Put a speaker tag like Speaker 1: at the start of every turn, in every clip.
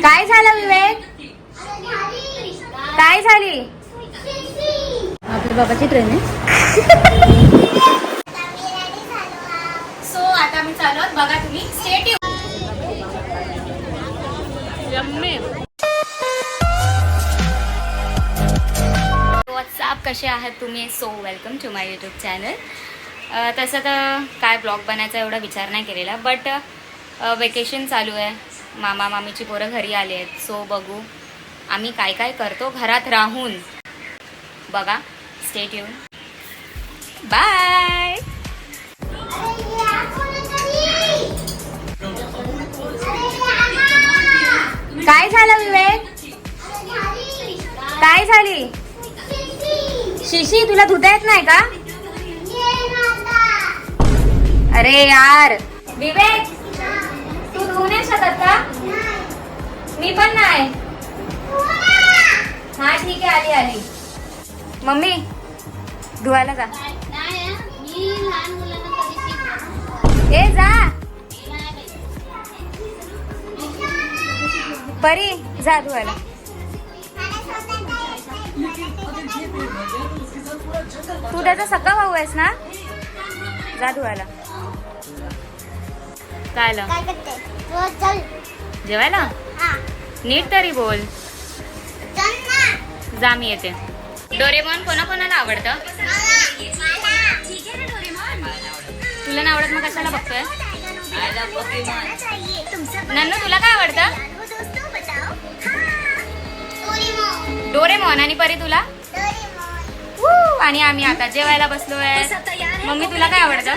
Speaker 1: काय झालं विवेक? काय झाली?
Speaker 2: आपल्या बाबाची ट्रेन आहे.
Speaker 1: सो आता मी चालू आहोत, बघा तुम्ही स्टे ट्यून. व्हॉट्सअप, कसे आहात तुम्ही? So welcome to my YouTube channel. तसं तर काय ब्लॉग बनायचा एवढा विचार नाही केलेला, बट वेकेशन चालू आहे, मामा मामीची पोरं घरी आली आहेत. सो बघू आम्ही काय काय करतो घरात राहून. बघा स्टे ट्यून. बाय. काय झालं विवेक? काय झाली? शिशी, तुला धुता येत नाही का? अरे यार विवेक, तू धुवू नाही शकत का? मी पण नाही. हा ठीक आहे, आली. मम्मी धुवायला जा. ए जा परी, जा धुवायला. तू त्याचा सगळा भाऊ आहेस ना? जा धुवायला. काय आलं? जेवायला? नीट तरी बोल. जा मी येते. डोरेमॉन कोणाकोणाला आवडतं? तुला नाही आवडत मग कशाला बघतोय? नन्नू तुला काय आवडतं? डोरेमॉन. आणि परी तुला? आणि आम्ही आता जेवायला बसलोय. मम्मी तुला काय आवडतं?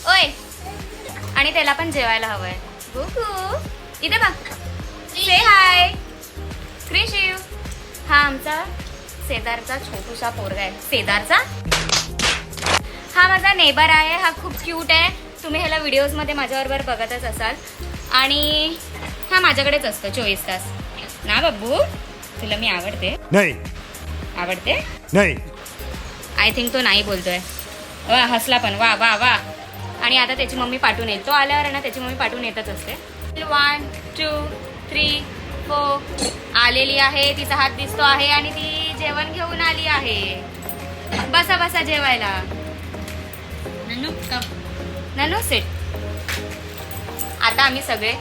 Speaker 1: ओय, आणि त्याला पण जेवायला हवंय. इथे बघ. से हाय क्रिशिव. हा आमचा शेजारचा छोटूसा पोरगा आहे. शेजारचा हा माझा नेबर आहे. हा खूप क्यूट आहे. तुम्ही ह्याला व्हिडिओजमध्ये माझ्याबरोबर बघतच असाल. आणि हा माझ्याकडेच असतो 24 तास ना. बब्बू तुला मी आवडते?
Speaker 3: नाही.
Speaker 1: आवडते?
Speaker 3: नाही.
Speaker 1: आय थिंक तो नाही बोलतोय. वा, हसला पण. वा वा वा. आणि आता त्याची मम्मी पाठवून येईल. तो आल्यावर ना त्याची मम्मी पाठवून येतच असते. 1 2 3 4 आलेली आहे. तिचा हात दिसतो आहे आणि ती जेवण घेऊन आली आहे. बसा बसा जेवायला. नन्नू सिट. आता आम्ही सगळे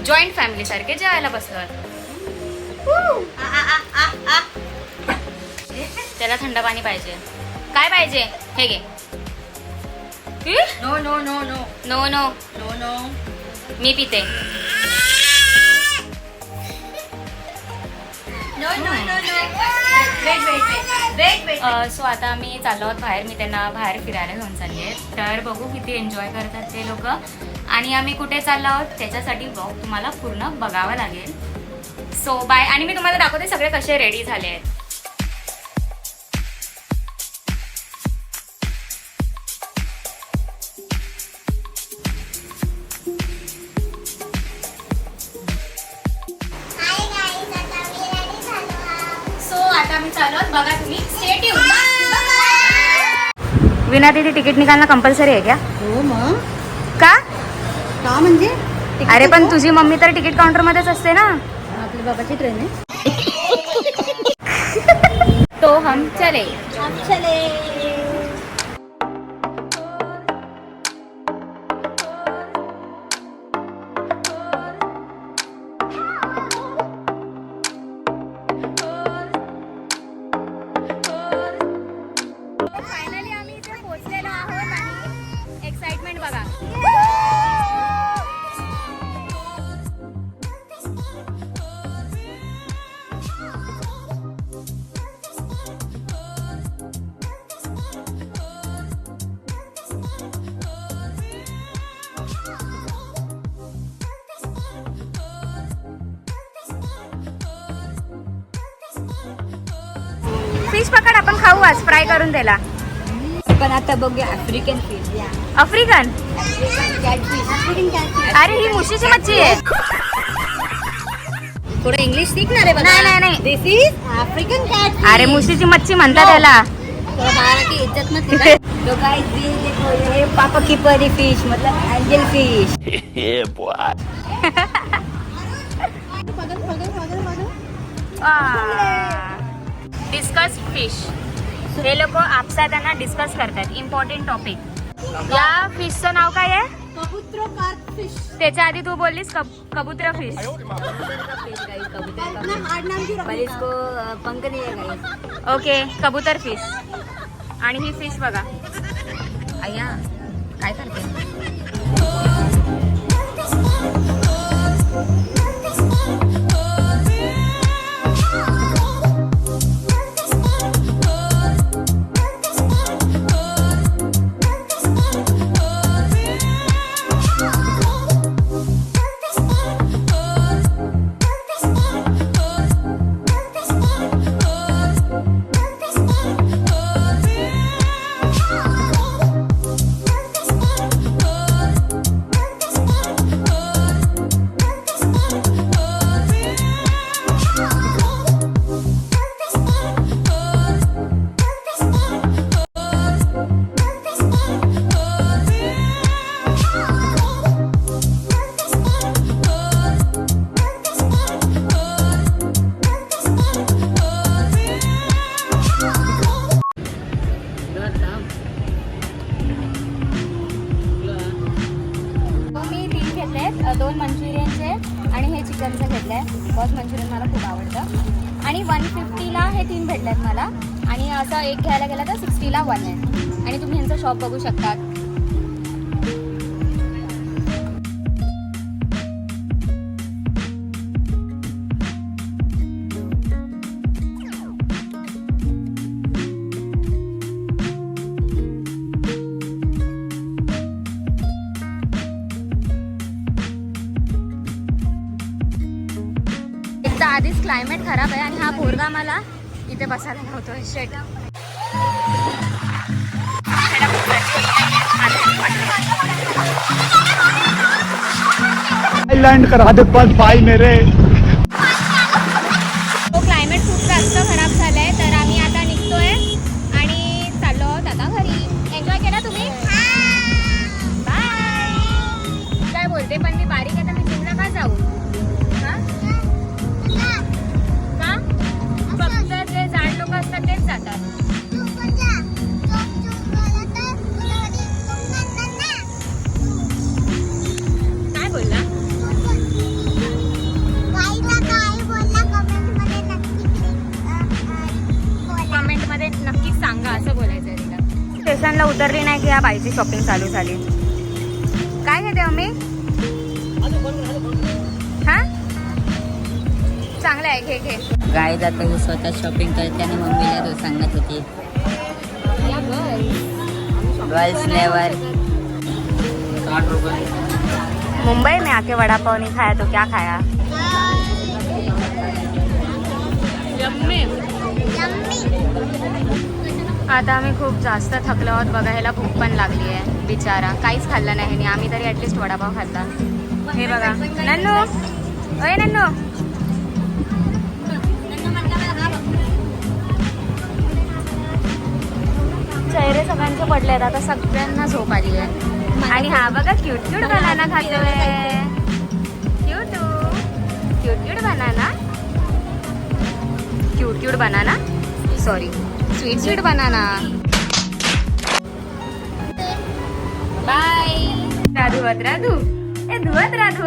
Speaker 1: जॉईंट फॅमिली सारखे जेवायला बसलो. त्याला थंड पाणी पाहिजे. काय पाहिजे? हे घे.
Speaker 2: No no no no
Speaker 1: no no
Speaker 2: no no.
Speaker 1: मी पिते. सो आता आम्ही चाललो आहोत बाहेर. मी त्यांना बाहेर फिरायला घेऊन चालली आहे. तर बघू किती एन्जॉय करतात ते लोक आणि आम्ही कुठे चाललो आहोत त्याच्यासाठी ब्लॉग तुम्हाला पूर्ण बघावा लागेल. So bye. आणि मी तुम्हाला दाखवते सगळे कसे रेडी झाले आहेत. आता मी चालू आहोत, बघा तुम्ही स्टे ट्यून. विना दीदी तिकीट निकालना कंपल्सरी आहे क्या?
Speaker 2: हो मग
Speaker 1: का?
Speaker 2: का म्हणजे?
Speaker 1: अरे पण तुझी मम्मी तर तिकीट काउंटर मध्येच असते ना.
Speaker 2: आपल्या बाबाची ट्रेन आहे.
Speaker 1: तो हम चले. फायनली आम्ही इथे पोहोचलेलो आहोत आणि एक्साइटमेंट बघा. फिश पकड, आपण खाऊ आज फ्राय करून त्याला.
Speaker 2: पण आता बघूया आफ्रिकन फिश.
Speaker 1: आफ्रिकन? अरे ही मुशीची मच्छी आहे.
Speaker 2: थोडं इंग्लिश शिकणार आहे.
Speaker 1: नाही नाही.
Speaker 2: दिस इज आफ्रिकन कॅट.
Speaker 1: अरे मुशीची मच्छी म्हणतात त्याला.
Speaker 2: मराठी इज्जत नसते. तो गाइस देखो ये पापा की परी फिश मतलब एंजल फिश.
Speaker 1: Discuss fish. हे लोक आपसाताना डिस्कस करतात इम्पॉर्टंट टॉपिक. या फिशचं नाव काय आहे?
Speaker 2: कबूतर कार्प फिश.
Speaker 1: त्याच्या आधी तू बोललीस कबूतर फिश.
Speaker 2: पर इसको पंख नहीं है गाइस.
Speaker 1: ओके, कबूतर फिश. आणि ही फिश बघा. अय्या काय करते? दोन मंचुरियनचे आणि हे चिकनचं घेतलंय. बॉस मंचुरियन मला खूप आवडतं. आणि 150ला हे 3 भेटलेत मला. आणि असं एक घ्यायला गेलं तर 60ला 1 आहे. आणि तुम्ही ह्यांचं शॉप बघू शकता. आधीच क्लायमेट खराब आहे आणि हा पोरगा मला इथे बसायला लावतोय. शेट
Speaker 3: लैंड करा दे भाई मेरे.
Speaker 1: तो क्लायमेट खूप जास्त खराब झालाय तर आम्ही आता निघतोय आणि चाललो आहोत आता घरी. एन्जॉय केला तुम्ही? बाय. काय बोलते पण मी बारीक आहे तर मी जिमला का जाऊ? फक्त जे जाड लोक असतात तेच जातात. काय बोलला? कमेंट मध्ये नक्कीच सांगा असं बोलायचं तिला. स्टेशनला उतरली नाही की या बाईची शॉपिंग चालू झाली. काय घेते मम्मी? हा चांगलं आहे, घे घे.
Speaker 2: गाय जाता ही स्वतः शॉपिंग करते आणि मम्मीला तो सांगत होती गर्ल्स नेवर.
Speaker 1: मुंबई में आके वड़ा पाव नहीं खाया तो क्या खाया? आता आम्ही खूप जास्त थकलो आहोत बघा. ह्याला भूक पण लागली आहे बिचारा. काहीच खाल्लं नाही आणि आम्ही तरी ॲटलिस्ट वडापाव खाल्ला. हे बघा नन्नू. अय नन्नू. चेहरे सगळ्यांचे पडलेत. आता सगळ्यांना झोप आली आहे. आणि हा बघा क्यूट क्यूट बनाना खातोय. Cute cute banana. Cute banana. Sorry sweet banana. Bye. धुवत राधू. ए धुवत राधू.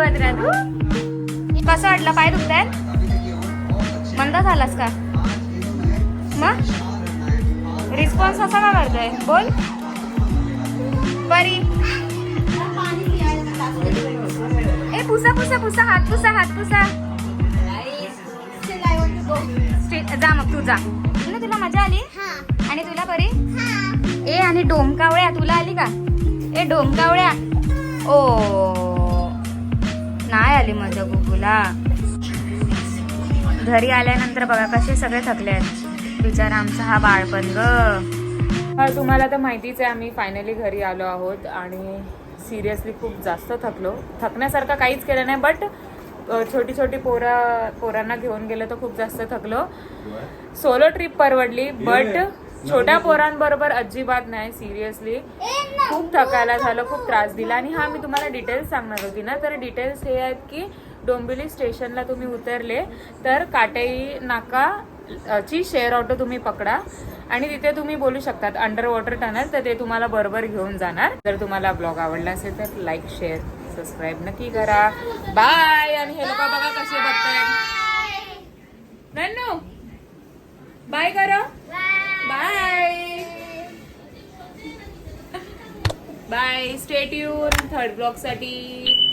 Speaker 1: कसं वाटलं? पाय दुखतायत? मंदा झालास का मग? रिस्पॉन्स असा का करतोय? बोल बरी. ए पुसा हात पुसा. जा मग तू जा. तुला मजा आली? आणि तुला बरी? ए आणि डोमकावळ्या तुला आली का? ए डोमकावळ्या. ओ नाही आली मजा गुगूला. घरी आल्यानंतर बघा कसे सगळे थकले आहेत बिचारा आमचा हा बाळपण ग.
Speaker 4: तुम्हाला तर माहितीच आहे आम्ही फायनली घरी आलो आहोत आणि सिरियसली खूप जास्त थकलो. थकण्यासारखं काहीच केलं नाही बट छोटी छोटी पोरांना घेऊन गेलं तर खूप जास्त थकलो. सोलो ट्रिप परवडली बट छोट्या पोरांबरोबर अजिबात नाही, सिरियसली खूप थकायला झालं, खूप त्रास दिला. आणि हा मी तुम्हाला डिटेल्स सांगणार होती ना, तर डिटेल्स हे आहेत की डोंबिवली स्टेशनला तुम्ही उतरले तर काटेई नाका ची शेअर ऑटो तुम्ही पकडा आणि तिथे तुम्ही बोलू शकतात अंडर वॉटर टनल, तर ते तुम्हाला बरोबर घेऊन जाणार. जर तुम्हाला ब्लॉग आवडला असेल तर लाईक शेअर सबस्क्राईब नक्की करा. बाय. आणि हे लोक बघा कसे बघतायत. नन्नू बाय करा. Bye bye. Stay tune third blog साठी.